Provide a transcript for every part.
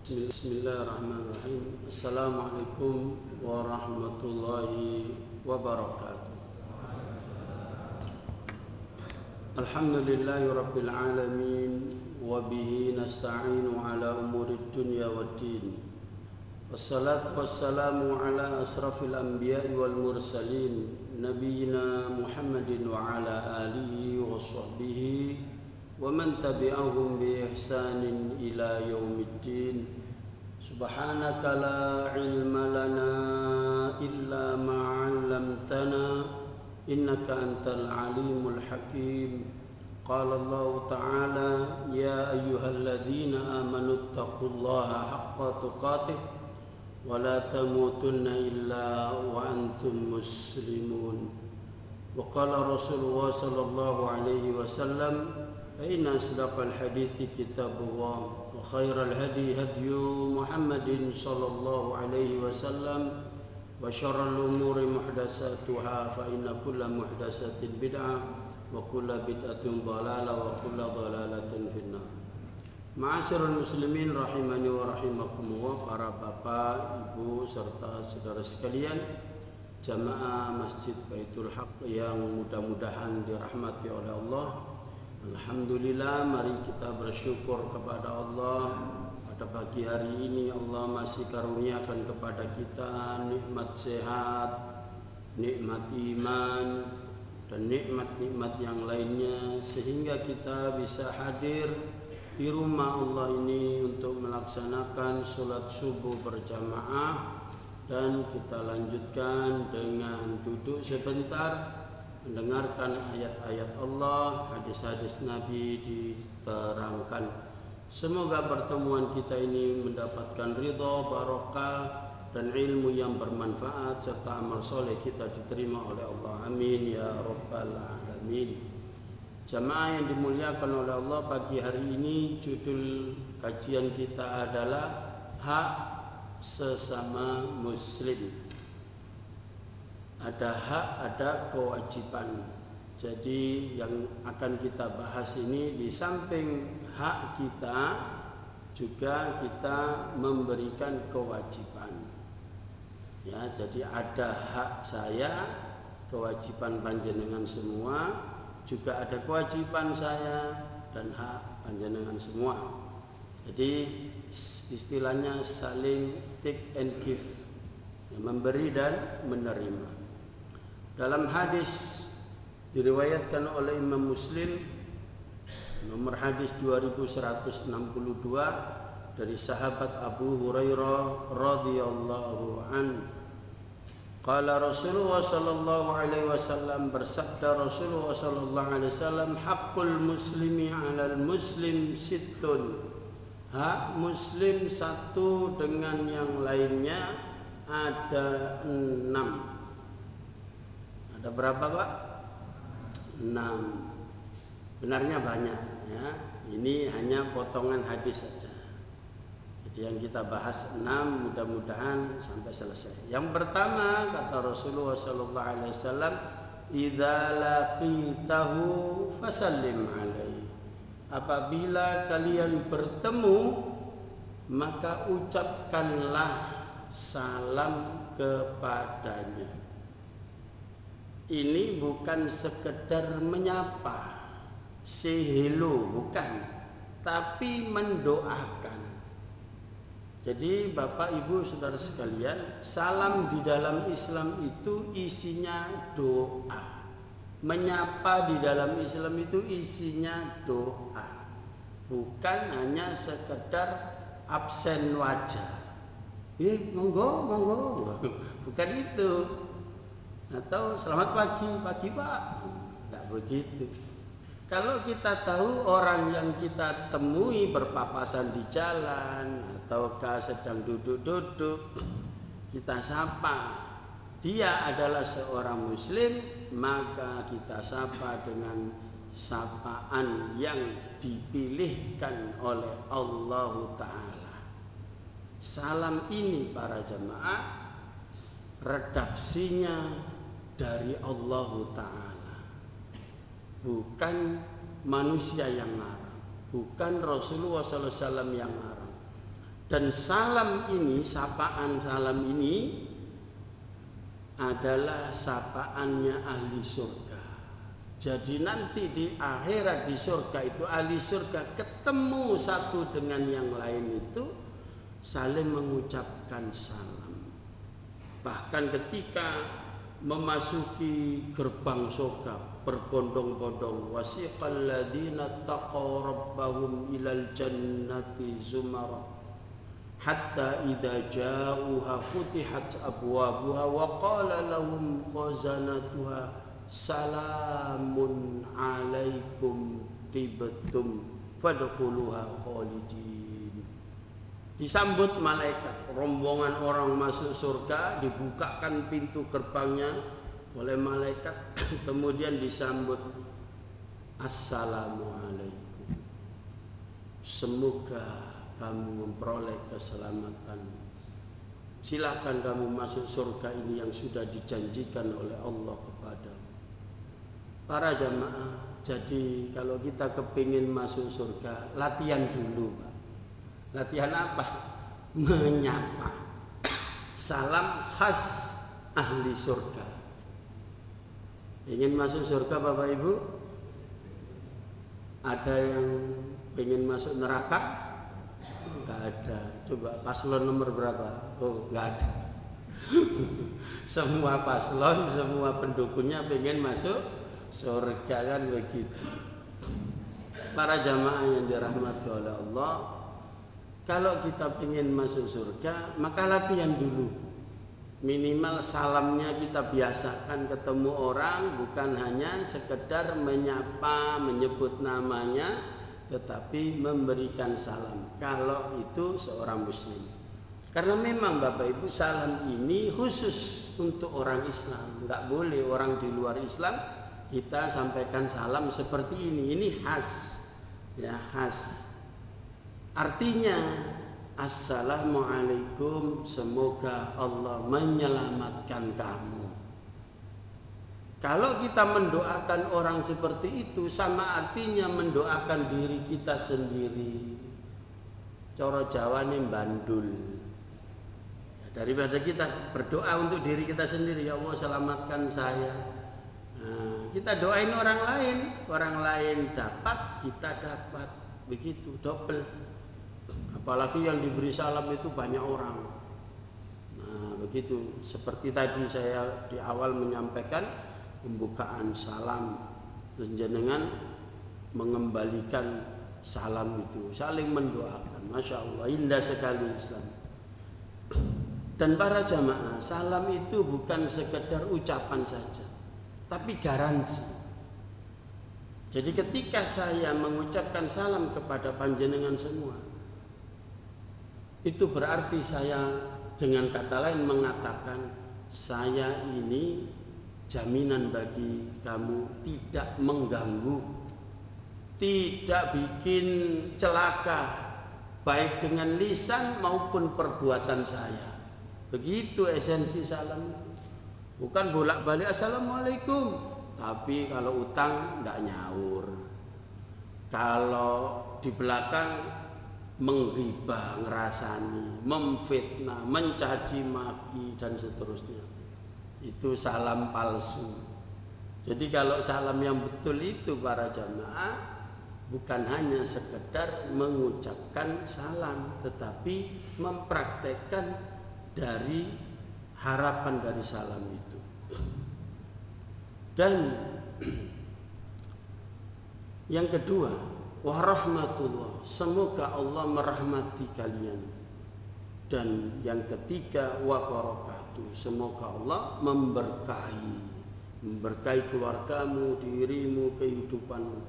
Bismillahirrahmanirrahim. Assalamualaikum warahmatullahi wabarakatuh. Alhamdulillahi rabbil alamin, wa bihi nasta'inu ala umurid dunya waddin. Wassalatu wassalamu ala asrafil anbiya'i wal mursalin, nabiyyina Muhammadin wa ala alihi wa sahbihi wa man tabi'ahum bi ihsanin ila yaumiddin. Subhanaka la ilma lana illa ma 'allamtana innaka antal alimul hakim. Qala Allah ta'ala ya ayyuhalladzina amanu taqullaha haqqa tuqatih wa la tamutunna illa wa antum muslimun. Wa qala Rasulullah sallallahu alaihi wasallam fa inna asdaqal hadithi kitabullah wa khairal hadi hadyu Muhammadin sallallahu alaihi wasallam wa syarrul umuri muhdatsatuha fa inna kulla muhdatsatin bid'ah wa kulla bid'atin dhalalah wa kulla dhalalatin finnar. Ma'asyiral muslimin rahimani wa rahimakumullah, para bapak, ibu serta saudara sekalian, jamaah Masjid Baitul Haq yang mudah-mudahan dirahmati oleh Allah. Alhamdulillah, mari kita bersyukur kepada Allah. Pada pagi hari ini Allah masih karuniakan kepada kita nikmat sehat, nikmat iman, dan nikmat-nikmat yang lainnya, sehingga kita bisa hadir di rumah Allah ini untuk melaksanakan sholat subuh berjamaah. Dan kita lanjutkan dengan duduk sebentar, mendengarkan ayat-ayat Allah, hadis-hadis Nabi diterangkan. Semoga pertemuan kita ini mendapatkan ridha, barokah, dan ilmu yang bermanfaat, serta amal soleh kita diterima oleh Allah. Amin ya rabbal alamin. Jamaah yang dimuliakan oleh Allah, pagi hari ini judul kajian kita adalah hak sesama muslim. Ada hak, ada kewajiban. Jadi yang akan kita bahas ini, di samping hak kita juga kita memberikan kewajiban. Ya, jadi ada hak saya, kewajiban panjenengan semua, juga ada kewajiban saya dan hak panjenengan semua. Jadi istilahnya saling take and give, memberi dan menerima. Dalam hadis diriwayatkan oleh Imam Muslim, nomor hadis 2162, dari sahabat Abu Hurairah radhiyallahu anhu, qala Rasulullah sallallahu alaihi wasallam, bersabda Rasulullah sallallahu alaihi wasallam, haqqul muslimi 'alal muslim sittun. Hak muslim satu dengan yang lainnya ada 6. Ada berapa, Pak? 6. Benarnya banyak ya. Ini hanya potongan hadis saja. Jadi yang kita bahas 6, mudah-mudahan sampai selesai. Yang pertama, kata Rasulullah sallallahu alaihi wasallam, idza laqitahu fasallim alaihi. Apabila kalian bertemu, maka ucapkanlah salam kepadanya. Ini bukan sekedar menyapa, say hello, bukan, tapi mendoakan. Jadi Bapak Ibu Saudara sekalian, salam di dalam Islam itu isinya doa. Menyapa di dalam Islam itu isinya doa, bukan hanya sekedar absen wajah. Monggo, monggo, bukan itu. Atau selamat pagi, pagi Pak, tidak begitu. Kalau kita tahu orang yang kita temui berpapasan di jalan ataukah sedang duduk-duduk, kita sapa, dia adalah seorang muslim, maka kita sapa dengan sapaan yang dipilihkan oleh Allah Ta'ala. Salam ini para jemaah, redaksinya dari Allah Ta'ala, bukan manusia yang ngarang, bukan Rasulullah SAW yang ngarang. Dan salam ini, sapaan salam ini adalah sapaannya ahli surga. Jadi nanti di akhirat di surga itu ahli surga ketemu satu dengan yang lain itu saling mengucapkan salam. Bahkan ketika memasuki gerbang surga berbondong-bondong, wasiqal ladzina taqaw rabbahum ilal jannati zumara hatta idza ja'uha futihat abwabuha wa qala lahum khazanatuha salamun alaikum tibtum fadkhuluha khalidin. Disambut malaikat, rombongan orang masuk surga, dibukakan pintu gerbangnya oleh malaikat, kemudian disambut assalamu alaikum, semoga kamu memperoleh keselamatan. Silakan kamu masuk surga ini yang sudah dijanjikan oleh Allah kepada para jamaah. Jadi kalau kita kepingin masuk surga, latihan dulu, Pak. Latihan apa? Menyapa. Salam khas ahli surga. Ingin masuk surga Bapak Ibu? Ada yang ingin masuk neraka? Enggak ada. Coba paslon nomor berapa? Oh, enggak ada. Semua paslon, semua pendukungnya pengen masuk surga, kan begitu. Para jamaah yang dirahmati oleh Allah, kalau kita pengen masuk surga, maka latihan dulu. Minimal salamnya kita biasakan, ketemu orang bukan hanya sekedar menyapa, menyebut namanya, tetapi memberikan salam kalau itu seorang muslim. Karena memang Bapak Ibu, salam ini khusus untuk orang Islam. Enggak boleh orang di luar Islam kita sampaikan salam seperti ini. Ini khas, ya khas. Artinya assalamualaikum, semoga Allah menyelamatkan kamu. Kalau kita mendoakan orang seperti itu, sama artinya mendoakan diri kita sendiri. Cara Jawa ini bandul. Daripada kita berdoa untuk diri kita sendiri, ya Allah selamatkan saya. Nah, kita doain orang lain dapat, kita dapat, begitu double. Apalagi yang diberi salam itu banyak orang. Nah, begitu. Seperti tadi saya di awal menyampaikan, pembukaan salam, jenengan mengembalikan salam itu, saling mendoakan. Masya Allah, indah sekali Islam. Dan para jamaah, salam itu bukan sekedar ucapan saja, tapi garansi. Jadi ketika saya mengucapkan salam kepada panjenengan semua, itu berarti saya dengan kata lain mengatakan, saya ini jaminan bagi kamu tidak mengganggu, tidak bikin celaka, baik dengan lisan maupun perbuatan saya. Begitu esensi salam. Bukan bolak-balik assalamualaikum, tapi kalau utang tidak nyaur, kalau di belakang menggibah, ngerasani, memfitnah, mencaci maki dan seterusnya, itu salam palsu. Jadi kalau salam yang betul itu para jamaah, bukan hanya sekedar mengucapkan salam, tetapi mempraktekkan dari harapan dari salam itu. Dan yang kedua, warahmatullah, semoga Allah merahmati kalian. Dan yang ketiga, wabarakatuh, semoga Allah memberkahi keluargamu, dirimu, kehidupanmu.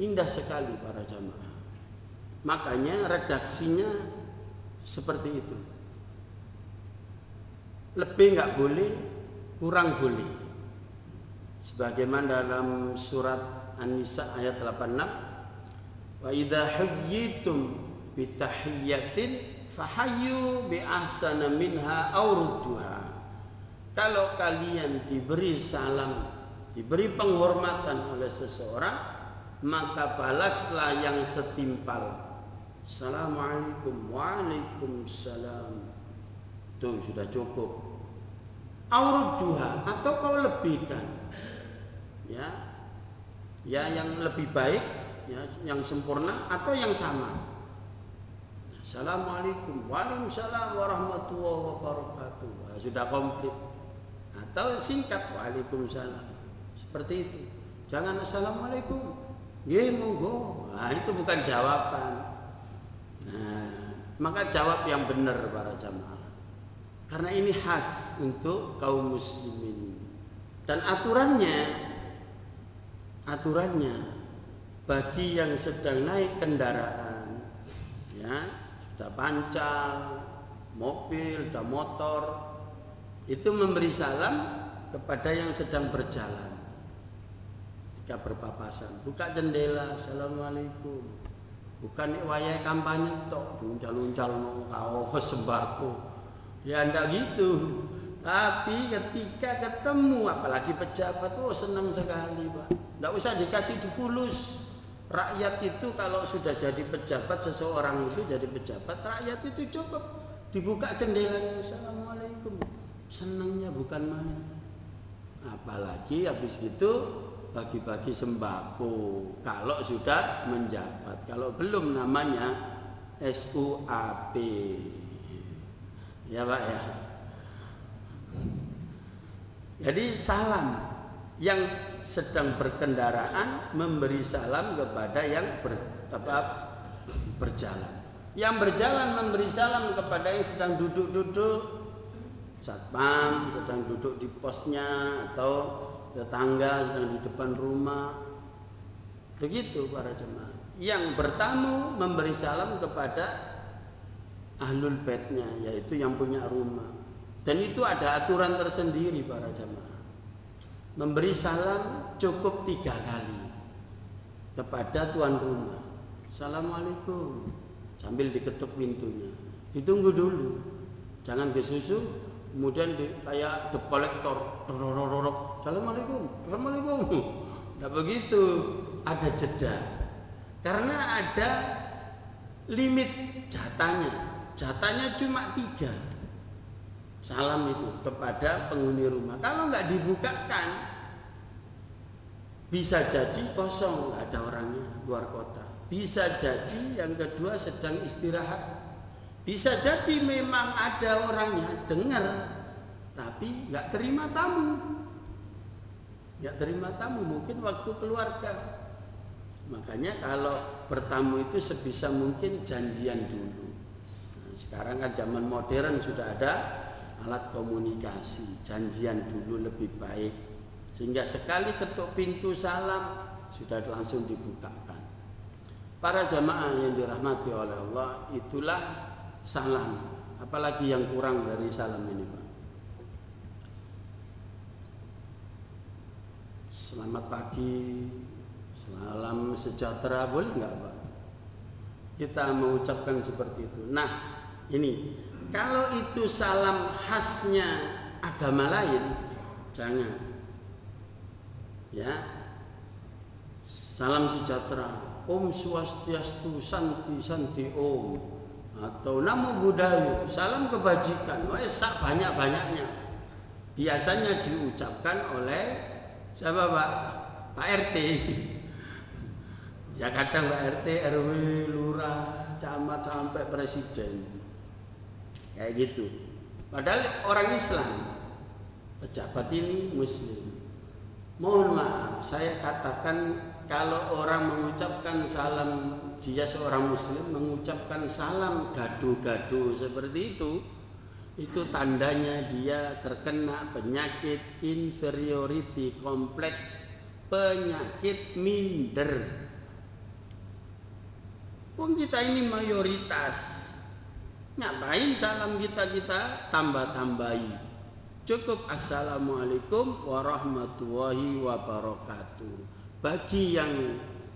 Indah sekali para jamaah. Makanya redaksinya seperti itu. Lebih nggak boleh, kurang boleh. Sebagaimana dalam surat An-Nisa ayat 86, wa idza huyyitum bitahiyyatin fahayyu bi ahsana minha aw rudduha. Kalau kalian diberi salam, diberi penghormatan oleh seseorang, maka balaslah yang setimpal Assalamualaikum, waalaikumsalam. Tuh sudah cukup. Aurudduha, atau kau lebihkan, ya yang lebih baik, ya, yang sempurna atau yang sama. Assalamualaikum, waalaikumsalam warahmatullahi wabarakatuh. Nah, sudah komplit. Atau singkat, waalaikumsalam. Seperti itu. Jangan assalamualaikum, nggih monggo. Nah, itu bukan jawaban. Nah, maka jawab yang benar para jamaah. Karena ini khas untuk kaum muslimin. Dan aturannya bagi yang sedang naik kendaraan, ya, sudah pancal, mobil, sudah motor, itu memberi salam kepada yang sedang berjalan. Ketika berpapasan, buka jendela, assalamualaikum. Bukan wayai kampanye tok, uncal-uncal mau kaos sembako. Ya enggak gitu. Tapi ketika ketemu, apalagi pejabat, oh senang sekali Pak. Enggak usah dikasih fulus. Rakyat itu kalau sudah jadi pejabat, seseorang itu jadi pejabat, rakyat itu cukup dibuka jendelanya, assalamualaikum. Senangnya bukan main. Apalagi habis itu bagi-bagi sembako kalau sudah menjabat. Kalau belum namanya SUAP. Ya Pak ya. Jadi salam, yang sedang berkendaraan memberi salam kepada yang berjalan. Yang berjalan memberi salam kepada yang sedang duduk-duduk, satpam sedang duduk di posnya, atau tetangga sedang di depan rumah. Begitu para jemaah. Yang bertamu memberi salam kepada ahlul baitnya, yaitu yang punya rumah. Dan itu ada aturan tersendiri para jamaah. Memberi salam cukup 3 kali kepada tuan rumah. Assalamualaikum, sambil diketuk pintunya. Ditunggu dulu, jangan kesusu, kemudian kayak dep kolektor, assalamualaikum, assalamualaikum. Tidak begitu, ada jeda. Karena ada limit jatahnya. Jatahnya cuma 3 salam itu kepada penghuni rumah. Kalau nggak dibukakan, bisa jadi kosong, nggak ada orangnya, luar kota. Bisa jadi yang kedua sedang istirahat. Bisa jadi memang ada orangnya, dengar, tapi nggak terima tamu. Nggak terima tamu, mungkin waktu keluarga. Makanya kalau bertamu itu sebisa mungkin janjian dulu. Sekarang kan zaman modern, sudah ada alat komunikasi, janjian dulu lebih baik, sehingga sekali ketuk pintu salam sudah langsung dibukakan. Para jamaah yang dirahmati oleh Allah, itulah salam. Apalagi yang kurang dari salam ini Pak? Selamat pagi, salam sejahtera, boleh nggak Pak? Kita mengucapkan seperti itu. Nah, ini kalau itu salam khasnya agama lain, jangan. Ya, salam sejahtera, Om Swastiastu, Santi Santi Om, atau Namo Buddhaya, salam kebajikan. Sak banyak-banyaknya. Biasanya diucapkan oleh siapa Pak? Pak RT. Ya kadang Pak RT, RW, lurah, camat sampai presiden. Kayak gitu. Padahal orang Islam, pejabat ini muslim. Mohon maaf, saya katakan kalau orang mengucapkan salam, dia seorang muslim mengucapkan salam gaduh-gaduh seperti itu tandanya dia terkena penyakit inferiority complex, penyakit minder. Kita ini mayoritas. Ngapain salam kita tambah-tambahi? Cukup assalamualaikum warahmatullahi wabarakatuh. Bagi yang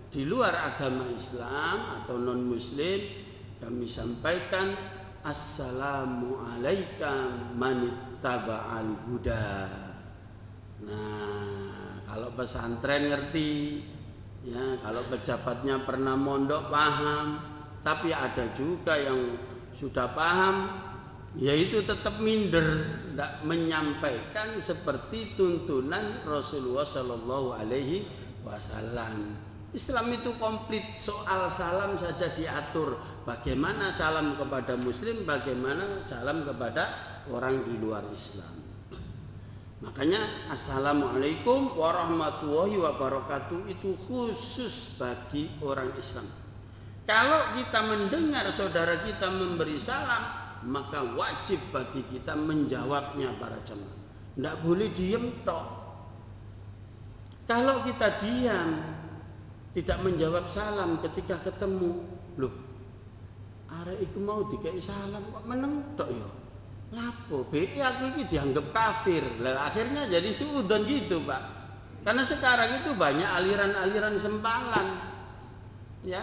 di luar agama Islam atau non muslim, kami sampaikan assalamualaikum manittaba'al huda. Nah, kalau pesantren ngerti, ya, kalau pejabatnya pernah mondok paham. Tapi ada juga yang sudah paham, yaitu tetap minder, tidak menyampaikan seperti tuntunan Rasulullah Sallallahu Alaihi Wasallam. Islam itu komplit, soal salam saja diatur. Bagaimana salam kepada Muslim, bagaimana salam kepada orang di luar Islam. Makanya Assalamualaikum warahmatullahi wabarakatuh itu khusus bagi orang Islam. Kalau kita mendengar saudara kita memberi salam, maka wajib bagi kita menjawabnya para jemaah. Tidak boleh diem tok. Kalau kita diam, tidak menjawab salam ketika ketemu, loh, arek iku mau dikai salam kok meneng tok ya. Lapo, aku ini dianggap kafir. Lah akhirnya jadi suudon gitu, Pak. Karena sekarang itu banyak aliran-aliran sempalan. Ya,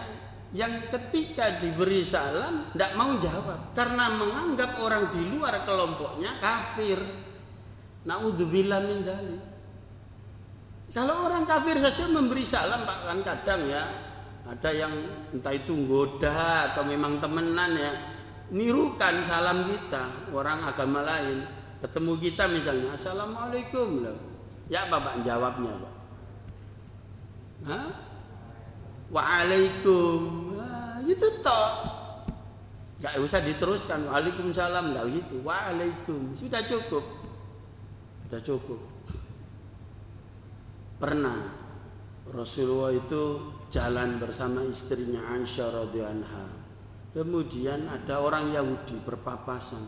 yang ketika diberi salam tidak mau jawab karena menganggap orang di luar kelompoknya kafir. Naudzubillah min dzalik. Kalau orang kafir saja memberi salam, Pak, kan kadang ya ada yang entah itu nggoda atau memang temenan ya, nirukan salam kita. Orang agama lain ketemu kita misalnya Assalamualaikum loh. Ya Bapak jawabnya, Pak. Hah? Waalaikum. Nah, itu toh. Gak usah diteruskan Waalaikumsalam, enggak gitu. Waalaikum. Sudah cukup. Sudah cukup. Pernah Rasulullah itu jalan bersama istrinya Aisyah radhiyallahu anha. Kemudian ada orang Yahudi berpapasan.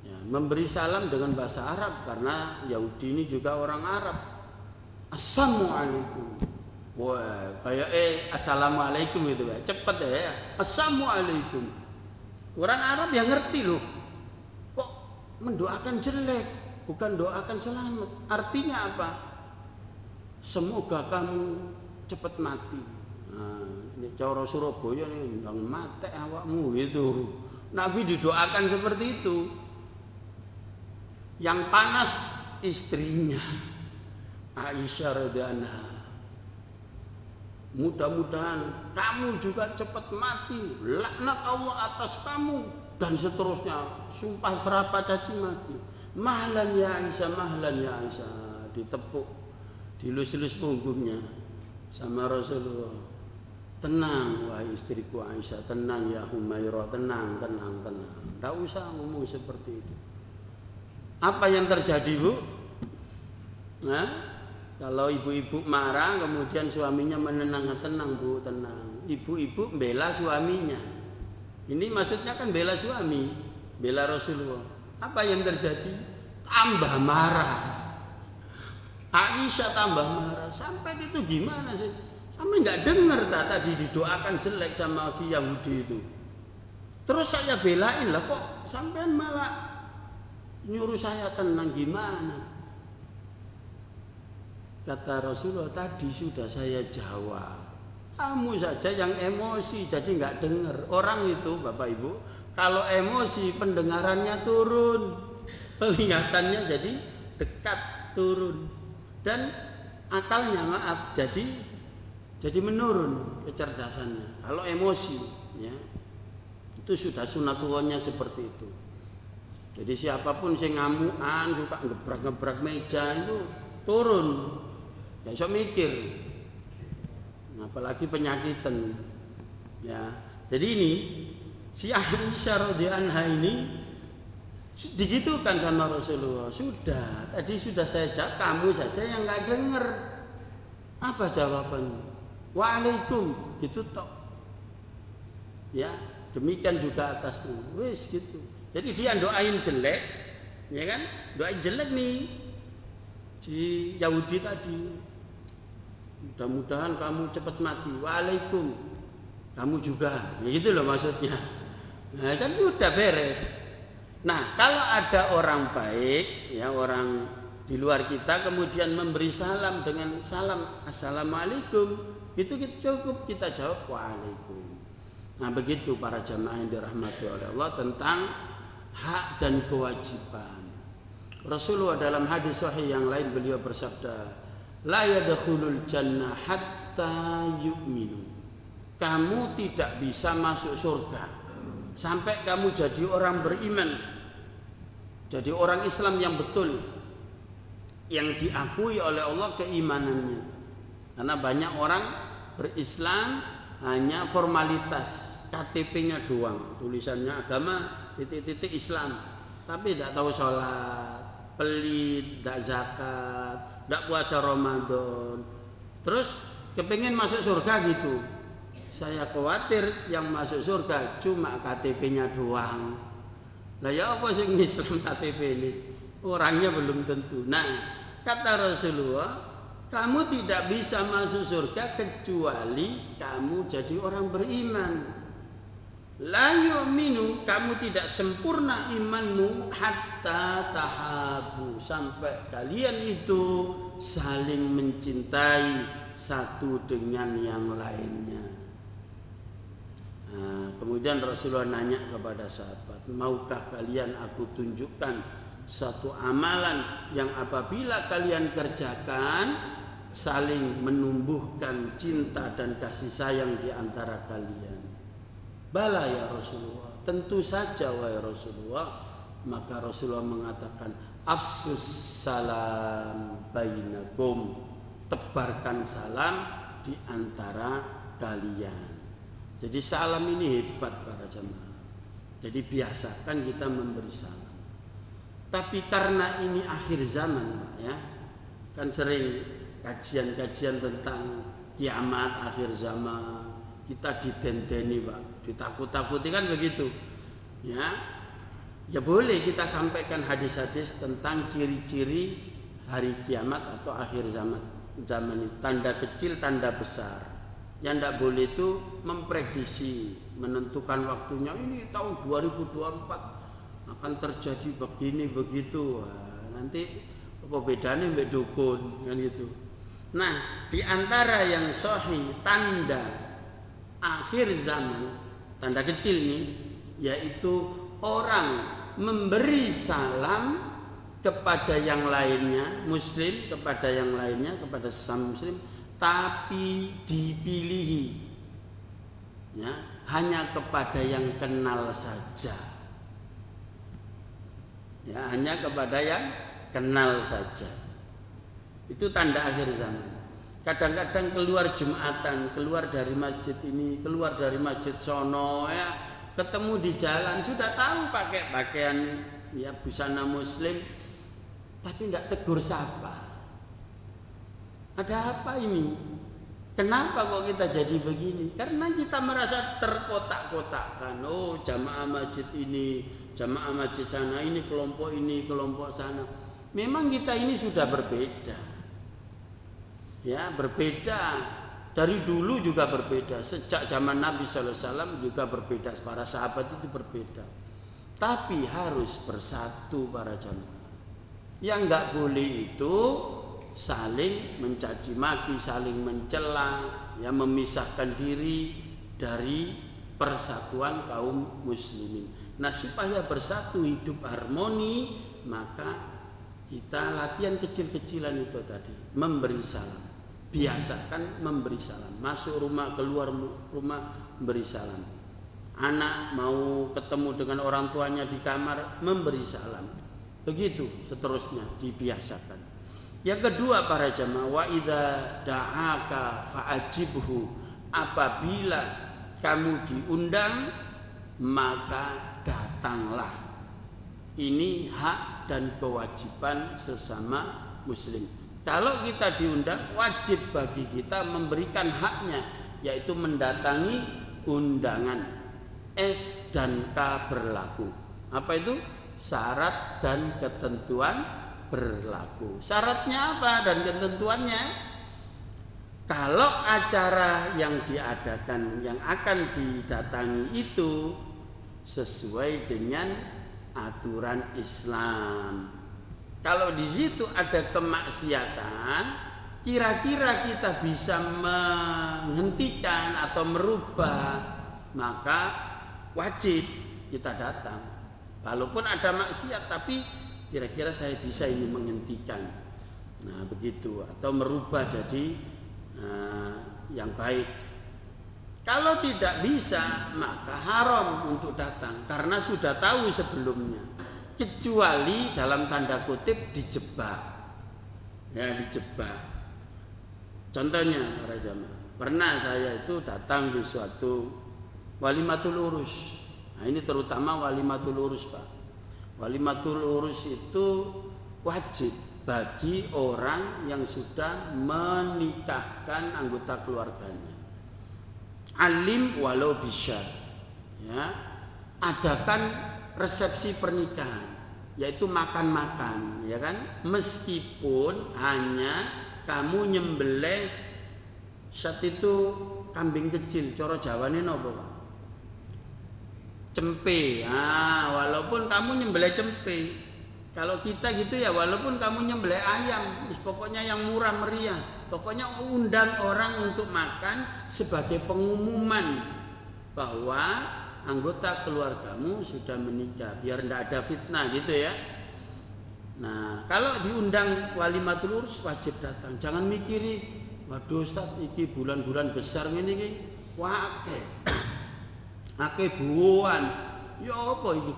Ya, memberi salam dengan bahasa Arab karena Yahudi ini juga orang Arab. Assalamualaikum. Wah, kayak assalamualaikum gitu ya. Cepat ya. Assalamualaikum. Orang Arab yang ngerti loh. Kok mendoakan jelek, bukan doakan selamat. Artinya apa? Semoga kamu cepat mati. Nah, ini cara Surabaya nih, ndang mate awakmu gitu. Nabi didoakan seperti itu. Yang panas istrinya Aisyah radhiyallahu anha. Mudah-mudahan kamu juga cepat mati. Laknat Allah atas kamu dan seterusnya. Sumpah serapah caci maki. Mahlan ya Aisyah, mahlan ya Aisyah. Ditepuk, dilus-lus punggungnya sama Rasulullah. Tenang wahai istriku Aisyah, tenang ya Humairah, tenang, tenang, tenang. Tidak usah ngomong seperti itu. Apa yang terjadi, Bu? Nah, kalau ibu-ibu marah kemudian suaminya menenangkan, tenang Bu, tenang. Ibu-ibu bela suaminya. Ini maksudnya kan bela suami, bela Rasulullah. Apa yang terjadi? Tambah marah. Aisyah tambah marah. Sampai itu gimana sih? Sampai nggak dengar tadi didoakan jelek sama si Yahudi itu. Terus saya belain lah, kok sampai malah nyuruh saya tenang, gimana? Kata Rasulullah, tadi sudah saya jawab. Kamu saja yang emosi jadi nggak dengar. Orang itu Bapak Ibu kalau emosi pendengarannya turun, penglihatannya jadi dekat turun, dan akalnya jadi menurun kecerdasannya. Kalau emosi, ya itu sudah sunatullahnya seperti itu. Jadi siapapun yang ngamuan suka ngebrak-ngebrak meja itu turun, ya bisa mikir. Apalagi penyakitan, ya. Jadi ini si Aisyah radhiyallahu anha ini digitukan sama Rasulullah. Sudah, tadi sudah saya jawab, kamu saja yang nggak dengar. Apa jawabannya? Waalaikum, gitu tok. Ya, demikian juga atasnya. Wes gitu. Jadi dia doain jelek, ya kan? Doain jelek nih si Yahudi tadi. Mudah-mudahan kamu cepat mati. Waalaikum. Kamu juga. Ya gitu loh maksudnya. Nah, kan sudah beres. Nah, kalau ada orang baik, ya orang di luar kita kemudian memberi salam dengan salam Assalamualaikum, itu kita cukup kita jawab Waalaikum. Nah, begitu para jamaah yang dirahmati oleh Allah tentang hak dan kewajiban. Rasulullah dalam hadis sahih yang lain beliau bersabda, la yadkhulul jannah hatta yu'minu. kamu tidak bisa masuk surga sampai kamu jadi orang beriman, jadi orang Islam yang betul, yang diakui oleh Allah keimanannya. Karena banyak orang berislam hanya formalitas, KTP-nya doang, tulisannya agama titik-titik Islam, tapi tidak tahu sholat, pelit, tidak zakat, tidak puasa Ramadan, terus kepingin masuk surga gitu. Saya khawatir yang masuk surga cuma KTP-nya doang. Lah ya apa sih Islam KTP ini? Orangnya belum tentu. Nah, kata Rasulullah, kamu tidak bisa masuk surga kecuali kamu jadi orang beriman. La yu'minu, kamu tidak sempurna imanmu hatta tahabu, sampai kalian itu saling mencintai satu dengan yang lainnya. Nah, kemudian Rasulullah nanya kepada sahabat, maukah kalian aku tunjukkan satu amalan yang apabila kalian kerjakan saling menumbuhkan cinta dan kasih sayang di antara kalian? Bala ya Rasulullah, tentu saja wahai Rasulullah. Maka Rasulullah mengatakan, afsus salam bainakum, tebarkan salam di antara kalian. Jadi salam ini hebat para jamaah. Jadi biasakan kita memberi salam. Tapi karena ini akhir zaman, ya, kan sering kajian-kajian tentang kiamat akhir zaman, kita didendeni Pak, ditakut-takuti kan begitu, ya. Ya boleh kita sampaikan hadis-hadis tentang ciri-ciri hari kiamat atau akhir zaman ini, tanda kecil, tanda besar. Yang tidak boleh itu memprediksi, menentukan waktunya, ini tahun 2024 akan terjadi begini begitu. Wah, nanti apa bedanya mbak dukun kan gitu. Nah, di antara yang sahih tanda akhir zaman, tanda kecil nih, yaitu orang memberi salam kepada yang lainnya, muslim kepada yang lainnya, kepada sesama muslim, tapi dipilihi, ya, hanya kepada yang kenal saja, ya, hanya kepada yang kenal saja. Itu tanda akhir zaman. Kadang-kadang keluar Jumatan, keluar dari masjid ini, keluar dari masjid sono, ya, ketemu di jalan, sudah tahu pakai pakaian, ya, busana muslim, tapi tidak tegur sapa. Ada apa ini? Kenapa kok kita jadi begini? Karena kita merasa terkotak-kotakkan. Oh, jamaah masjid ini, jamaah masjid sana, ini, kelompok sana. Memang kita ini sudah berbeda. Ya, berbeda. Dari dulu juga berbeda. Sejak zaman Nabi SAW juga berbeda. Para sahabat itu berbeda. Tapi harus bersatu para jamaah. Yang nggak boleh itu saling mencaci maki, saling mencela, ya, memisahkan diri dari persatuan kaum muslimin. Nah, supaya bersatu hidup harmoni, maka kita latihan kecil-kecilan itu tadi, memberi salam. Biasakan memberi salam. Masuk rumah, keluar rumah, memberi salam. Anak mau ketemu dengan orang tuanya di kamar, memberi salam. Begitu seterusnya, dibiasakan. Yang kedua para jamaah, wa idza da'aka fa'ajibhu, apabila kamu diundang maka datanglah. Ini hak dan kewajiban sesama muslim. Kalau kita diundang, wajib bagi kita memberikan haknya, yaitu mendatangi undangan. S dan K berlaku. Apa itu? Syarat dan ketentuan berlaku. Syaratnya apa dan ketentuannya? Kalau acara yang diadakan, yang akan didatangi itu sesuai dengan aturan Islam. Kalau di situ ada kemaksiatan, kira-kira kita bisa menghentikan atau merubah, maka wajib kita datang. Kalaupun ada maksiat, tapi kira-kira saya bisa ini menghentikan, nah begitu, atau merubah jadi yang baik. Kalau tidak bisa, maka haram untuk datang karena sudah tahu sebelumnya. Kecuali dalam tanda kutip dijebak. Ya, dijebak. Contohnya para jamaah, pernah saya itu datang di suatu walimatul urus. Nah, ini terutama walimatul urus, Pak. Walimatul urus itu wajib bagi orang yang sudah menikahkan anggota keluarganya. Alim walau bisyar, ya, adakan resepsi pernikahan, yaitu makan-makan, ya kan, meskipun hanya kamu nyembelih saat itu kambing kecil, coro Jawane napa, Pak? Cempe. Ah, walaupun kamu nyembelih cempe, kalau kita gitu ya, walaupun kamu nyembelih ayam, pokoknya yang murah meriah, pokoknya undang orang untuk makan sebagai pengumuman bahwa anggota keluargamu sudah menikah, biar tidak ada fitnah gitu ya. Nah, kalau diundang walimatul urus wajib datang. Jangan mikiri, waduh Ustaz, iki bulan-bulan besar ngene iki, wah akeh buan. Ya apa iki?